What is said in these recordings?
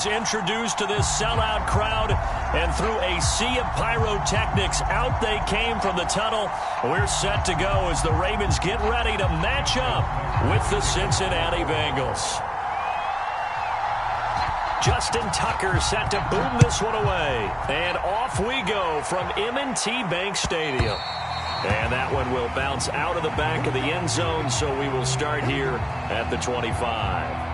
Introduced to this sellout crowd, and through a sea of pyrotechnics, out they came from the tunnel. We're set to go as the Ravens get ready to match up with the Cincinnati Bengals. Justin Tucker set to boom this one away, and off we go from M&T Bank Stadium. And that one will bounce out of the back of the end zone, so we will start here at the 25.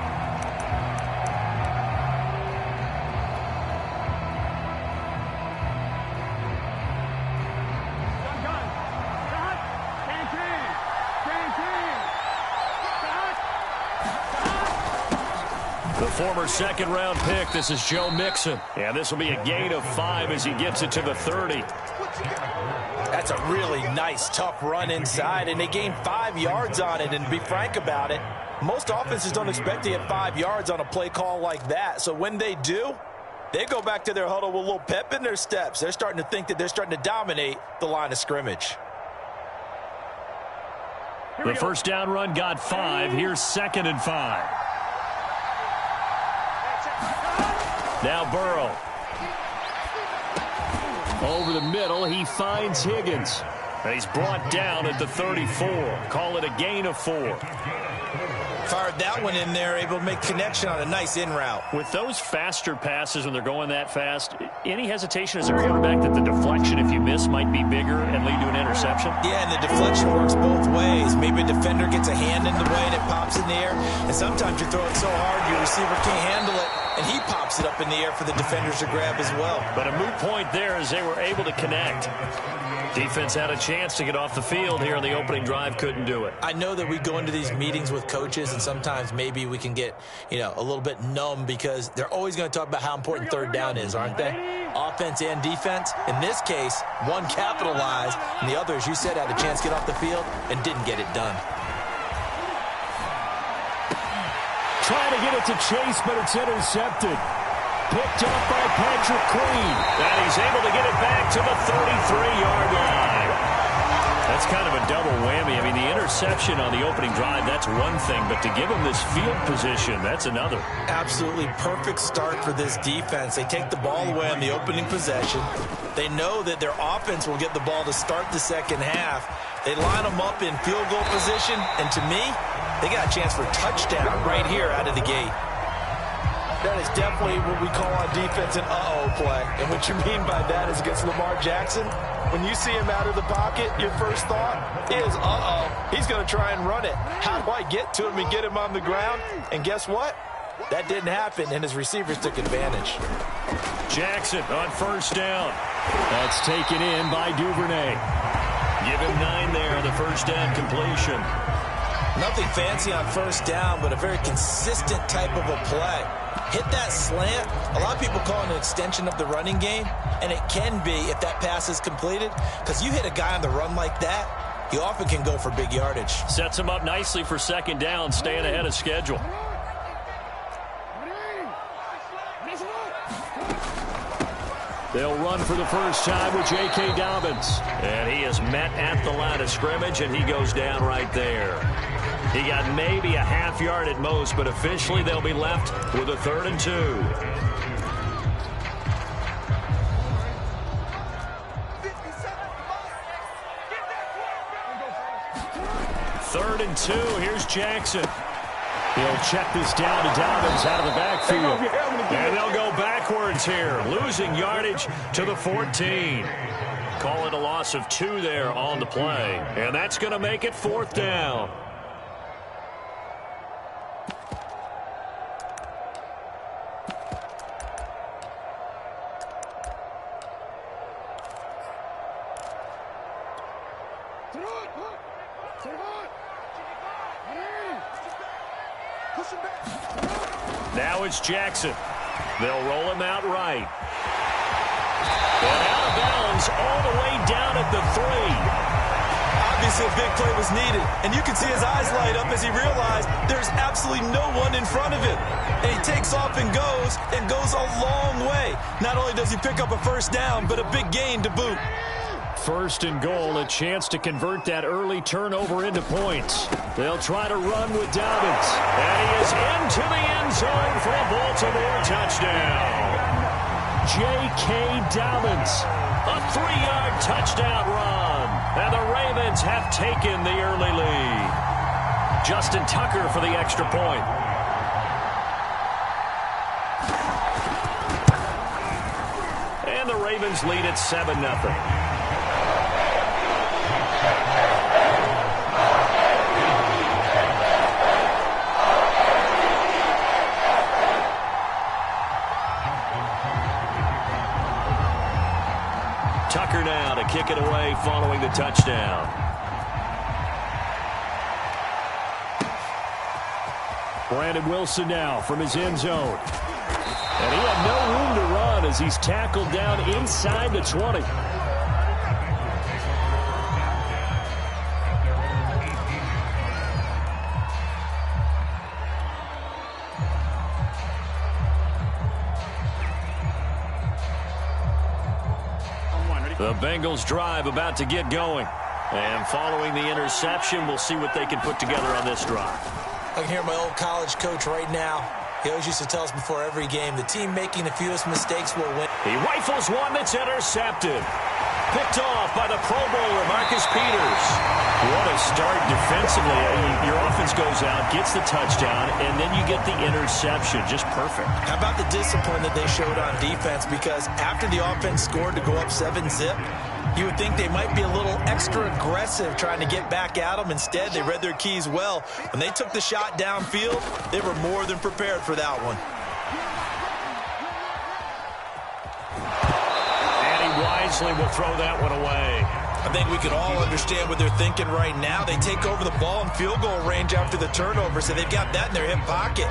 The former second-round pick, this is Joe Mixon. And this will be a gain of 5 as he gets it to the 30. That's a really nice, tough run inside, and they gained 5 yards on it. And to be frank about it, most offenses don't expect to get 5 yards on a play call like that. So when they do, they go back to their huddle with a little pep in their steps. They're starting to think that they're starting to dominate the line of scrimmage. The first down run got 5. Here's 2nd and 5. Now Burrow. Over the middle, he finds Higgins. And he's brought down at the 34. Call it a gain of 4. Fired that one in there, able to make connection on a nice in route. With those faster passes when they're going that fast, any hesitation as a quarterback that the deflection, if you miss, might be bigger and lead to an interception? Yeah, and the deflection works both ways. Maybe a defender gets a hand in the way and it pops in the air. And sometimes you throw it so hard your receiver can't handle it, and he pops it up in the air for the defenders to grab as well. But a moot point there as they were able to connect. Defense had a chance to get off the field here on the opening drive, couldn't do it. I know that we go into these meetings with coaches, and sometimes maybe we can get, a little bit numb because they're always going to talk about how important third down is, aren't they? Offense and defense. In this case, one capitalized, and the other, as you said, had a chance to get off the field and didn't get it done. Trying to get it to Chase, but it's intercepted. Picked up by Patrick Queen. And he's able to get it back to the 33-yard line. That's kind of a double whammy. I mean, the interception on the opening drive, that's one thing. But to give him this field position, that's another. Absolutely perfect start for this defense. They take the ball away on the opening possession. They know that their offense will get the ball to start the second half. They line them up in field goal position. And to me, they got a chance for a touchdown right here out of the gate. That is definitely what we call on defense an uh-oh play. And what you mean by that is against Lamar Jackson, when you see him out of the pocket, your first thought is, uh-oh, he's going to try and run it. How do I get to him and get him on the ground? And guess what? That didn't happen, and his receivers took advantage. Jackson on first down. That's taken in by Duvernay. Give him 9 there on the first down completion. Nothing fancy on first down, but a very consistent type of a play. Hit that slant. A lot of people call it an extension of the running game, and it can be if that pass is completed, because you hit a guy on the run like that, he often can go for big yardage. Sets him up nicely for second down, staying ahead of schedule. They'll run for the first time with J.K. Dobbins. And he is met at the line of scrimmage, and he goes down right there. He got maybe a half yard at most, but officially they'll be left with a 3rd and 2. 3rd and 2. Here's Jackson. He'll check this down to Dobbins out of the backfield. And they'll go backwards here, losing yardage to the 14. Call it a loss of 2 there on the play. And that's going to make it 4th down. Now it's Jackson. They'll roll him out right. And out of bounds all the way down at the 3. Obviously a big play was needed, and you can see his eyes light up as he realized there's absolutely no one in front of him. And he takes off and goes a long way. Not only does he pick up a first down, but a big gain to boot. 1st and goal, a chance to convert that early turnover into points. They'll try to run with Dobbins. And he is into the end zone for a Baltimore touchdown. J.K. Dobbins, a 3-yard touchdown run. And the Ravens have taken the early lead. Justin Tucker for the extra point. And the Ravens lead at 7-0. Tucker now to kick it away following the touchdown. Brandon Wilson now from his end zone. And he had no room to run as he's tackled down inside the 20. The Bengals drive about to get going. And following the interception, we'll see what they can put together on this drive. I can hear my old college coach right now. He always used to tell us before every game, the team making the fewest mistakes will win. He rifles one that's intercepted. Picked off by the Pro Bowler, Marcus Peters. What a start defensively. Your offense goes out, gets the touchdown, and then you get the interception. Just perfect. How about the discipline that they showed on defense? Because after the offense scored to go up 7-zip, you would think they might be a little extra aggressive trying to get back at them. Instead, they read their keys well. When they took the shot downfield, they were more than prepared for that one. Wisely will throw that one away. I think we can all understand what they're thinking right now. They take over the ball in field goal range after the turnover, so they've got that in their hip pocket.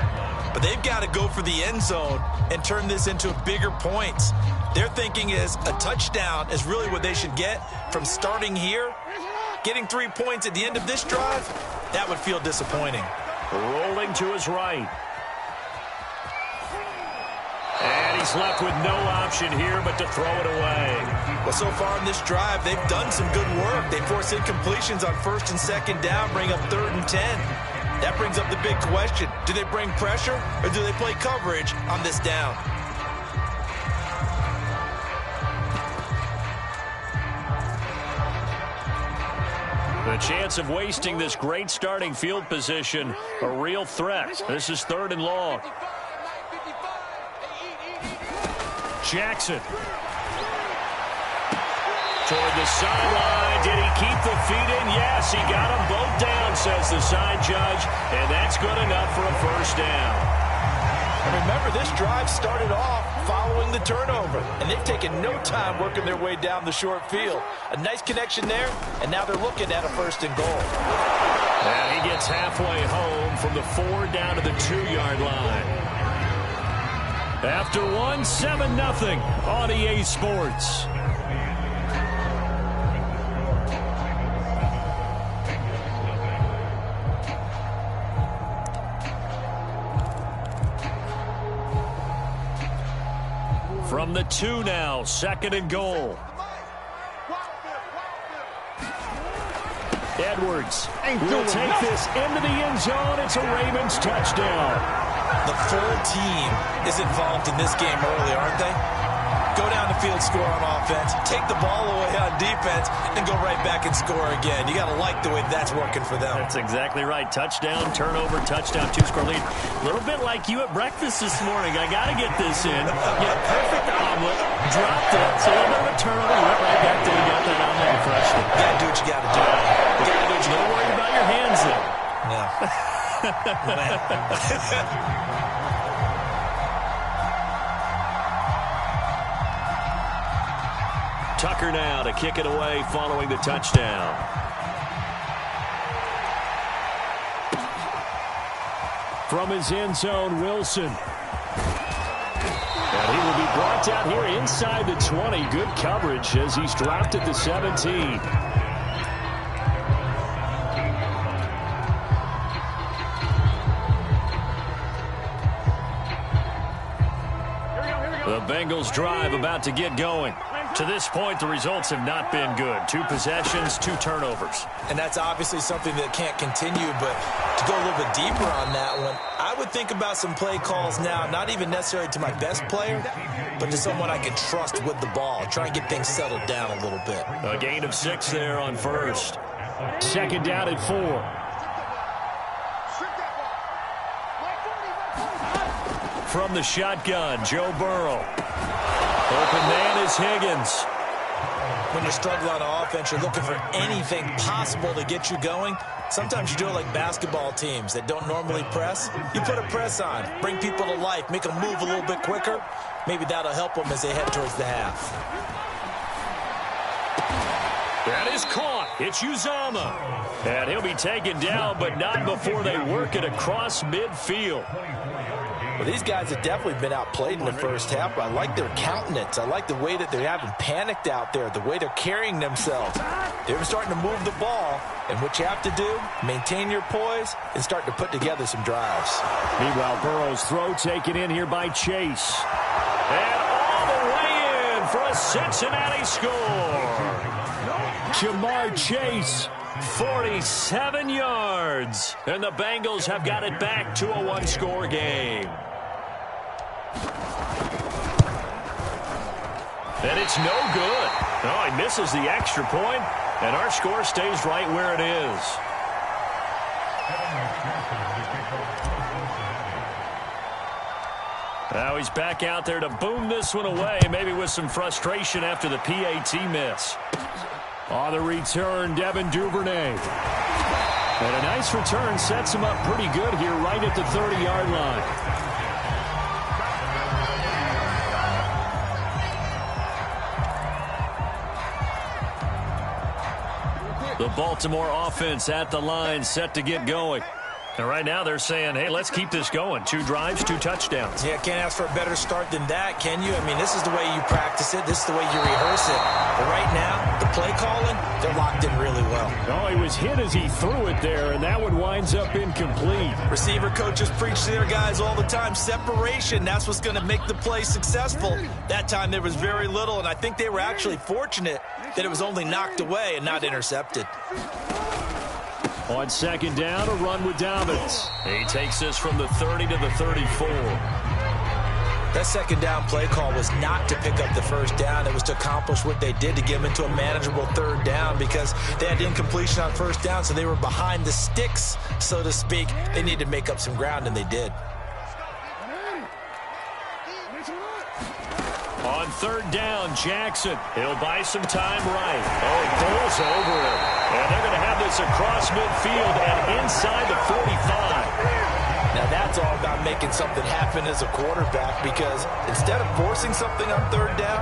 But they've got to go for the end zone and turn this into bigger points. Their thinking is a touchdown is really what they should get from starting here. Getting 3 points at the end of this drive, that would feel disappointing. Rolling to his right. And he's left with no option here but to throw it away. Well, so far in this drive, they've done some good work. They force incompletions on 1st and 2nd down, bring up 3rd and 10. That brings up the big question. Do they bring pressure or do they play coverage on this down? The chance of wasting this great starting field position, a real threat. This is 3rd and long. Jackson. Toward the sideline. Did he keep the feet in? Yes, he got them both down, says the side judge. And that's good enough for a 1st down. And remember, this drive started off following the turnover. And they've taken no time working their way down the short field. A nice connection there, and now they're looking at a 1st and goal. And he gets halfway home from the 4 down to the 2-yard line. After 7-0 on EA Sports. From the 2 now, 2nd and goal. Edwards will take this into the end zone. It's a Ravens touchdown. The full team is involved in this game early, aren't they? Go down the field, score on offense, take the ball away on defense, and go right back and score again. You got to like the way that's working for them. That's exactly right. Touchdown, turnover, touchdown, 2-score lead. A little bit like you at breakfast this morning. I got to get this in. Yeah, perfect omelet, dropped it, so a little bit of a turnover. You went right back there, you got that omelet and crushed it. You got to do what you got to do. You got to do what you got to do. Don't worry about your hands there. Yeah. Tucker now to kick it away following the touchdown. From his end zone, Wilson. And he will be brought down here inside the 20. Good coverage as he's dropped at the 17. The Bengals drive about to get going. To this point, the results have not been good. 2 possessions, 2 turnovers. And that's obviously something that can't continue, but to go a little bit deeper on that one, I would think about some play calls now, not even necessarily to my best player, but to someone I can trust with the ball. Try and get things settled down a little bit. A gain of 6 there on first. Second down at 4. From the shotgun, Joe Burrow. Open man is Higgins. When you struggle on offense, you're looking for anything possible to get you going. Sometimes you do it like basketball teams that don't normally press. You put a press on, bring people to life, make them move a little bit quicker. Maybe that'll help them as they head towards the half. That is caught. It's Uzama. And he'll be taken down, but not before they work it across midfield. Well, these guys have definitely been outplayed in the first half, but I like their countenance. I like the way that they're having panicked out there, the way they're carrying themselves. They're starting to move the ball, and what you have to do, maintain your poise and start to put together some drives. Meanwhile, Burrow's throw taken in here by Chase. And all the way in for a Cincinnati score. Jamar Chase, 47 yards. And the Bengals have got it back to a 1-score game. And it's no good. Oh, he misses the extra point, and our score stays right where it is. Now he's back out there to boom this one away, maybe with some frustration after the PAT miss. On the return, Devin Duvernay. And a nice return sets him up pretty good here right at the 30-yard line. The Baltimore offense at the line, set to get going. And right now they're saying, hey, let's keep this going. 2 drives, 2 touchdowns. Yeah, can't ask for a better start than that, can you? I mean, this is the way you practice it. This is the way you rehearse it. But right now, the play calling, they're locked in really well. Oh, he was hit as he threw it there, and that one winds up incomplete. Receiver coaches preach to their guys all the time. Separation, that's what's going to make the play successful. That time there was very little, and I think they were actually fortunate that it was only knocked away and not intercepted. On second down, a run with Dobbins. He takes this from the 30 to the 34. That second down play call was not to pick up the first down. It was to accomplish what they did to get them into a manageable third down because they had incompletion on first down, so they were behind the sticks, so to speak. They needed to make up some ground, and they did. On third down, Jackson. He'll buy some time right. Oh, he throws over it. And they're going to have this across midfield and inside the 45. Now that's all about making something happen as a quarterback because instead of forcing something on third down,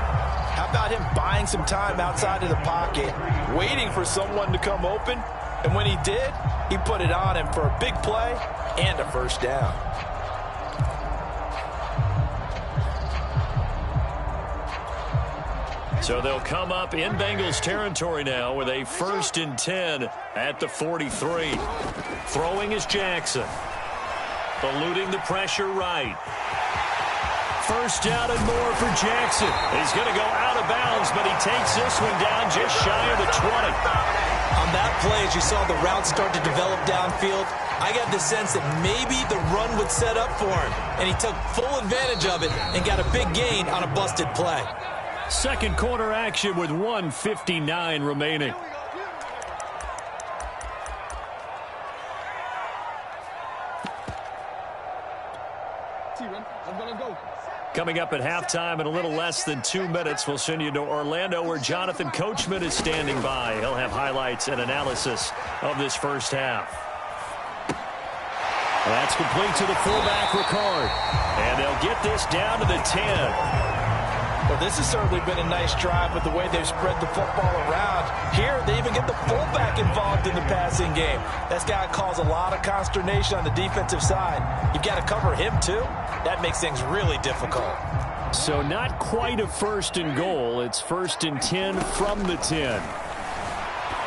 how about him buying some time outside of the pocket, waiting for someone to come open, and when he did, he put it on him for a big play and a first down. So they'll come up in Bengals territory now with a 1st and 10 at the 43. Throwing is Jackson. Eluding the pressure right. First down and more for Jackson. He's going to go out of bounds, but he takes this one down just shy of the 20. On that play, as you saw the route start to develop downfield, I got the sense that maybe the run would set up for him, and he took full advantage of it and got a big gain on a busted play. Second quarter action with 1:59 remaining. Coming up at halftime in a little less than 2 minutes, we'll send you to Orlando where Jonathan Coachman is standing by. He'll have highlights and analysis of this first half. That's complete to the fullback, Ricard. And they'll get this down to the 10. Well, this has certainly been a nice drive with the way they've spread the football around. Here, they even get the fullback involved in the passing game. That's got to cause a lot of consternation on the defensive side. You've got to cover him, too. That makes things really difficult. So not quite a 1st and goal. It's 1st and 10 from the 10.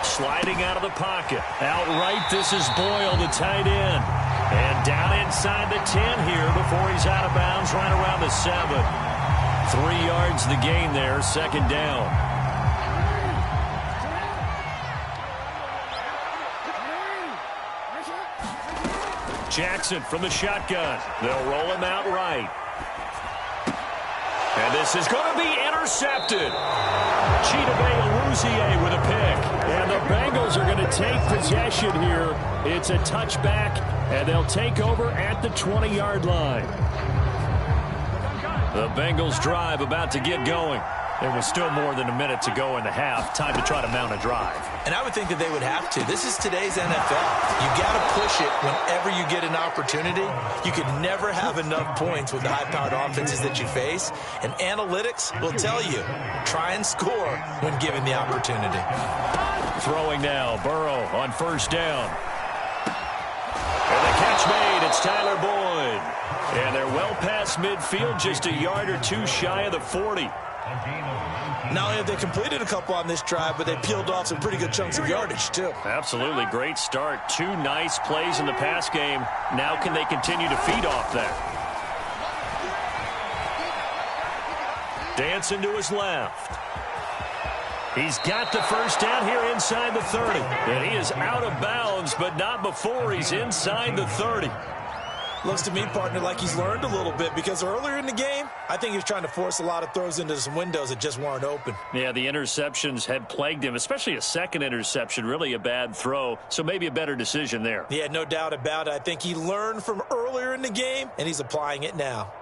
Sliding out of the pocket. Outright, this is Boyle, the tight end. And down inside the 10 here before he's out of bounds right around the 7. 3 yards the gain there, second down. Jackson from the shotgun. They'll roll him out right. And this is going to be intercepted. Chidobe Awuzie with a pick. And the Bengals are going to take possession here. It's a touchback, and they'll take over at the 20-yard line. The Bengals drive about to get going. There was still more than a minute to go in the half. Time to try to mount a drive. And I would think that they would have to. This is today's NFL. You got to push it whenever you get an opportunity. You could never have enough points with the high-powered offenses that you face. And analytics will tell you, try and score when given the opportunity. Throwing now, Burrow on first down. And the catch made, it's Tyler Boyd. And they're well past midfield, just a yard or two shy of the 40. Not only have they completed a couple on this drive, but they peeled off some pretty good chunks of yardage, too. Absolutely. Great start. 2 nice plays in the pass game. Now can they continue to feed off that? Dancing to his left. He's got the first down here inside the 30. And he is out of bounds, but not before he's inside the 30. Looks to me, partner, like he's learned a little bit, because earlier in the game, I think he was trying to force a lot of throws into some windows that just weren't open. Yeah, the interceptions had plagued him, especially a second interception, really a bad throw, so maybe a better decision there. Yeah, no doubt about it. I think he learned from earlier in the game, and he's applying it now.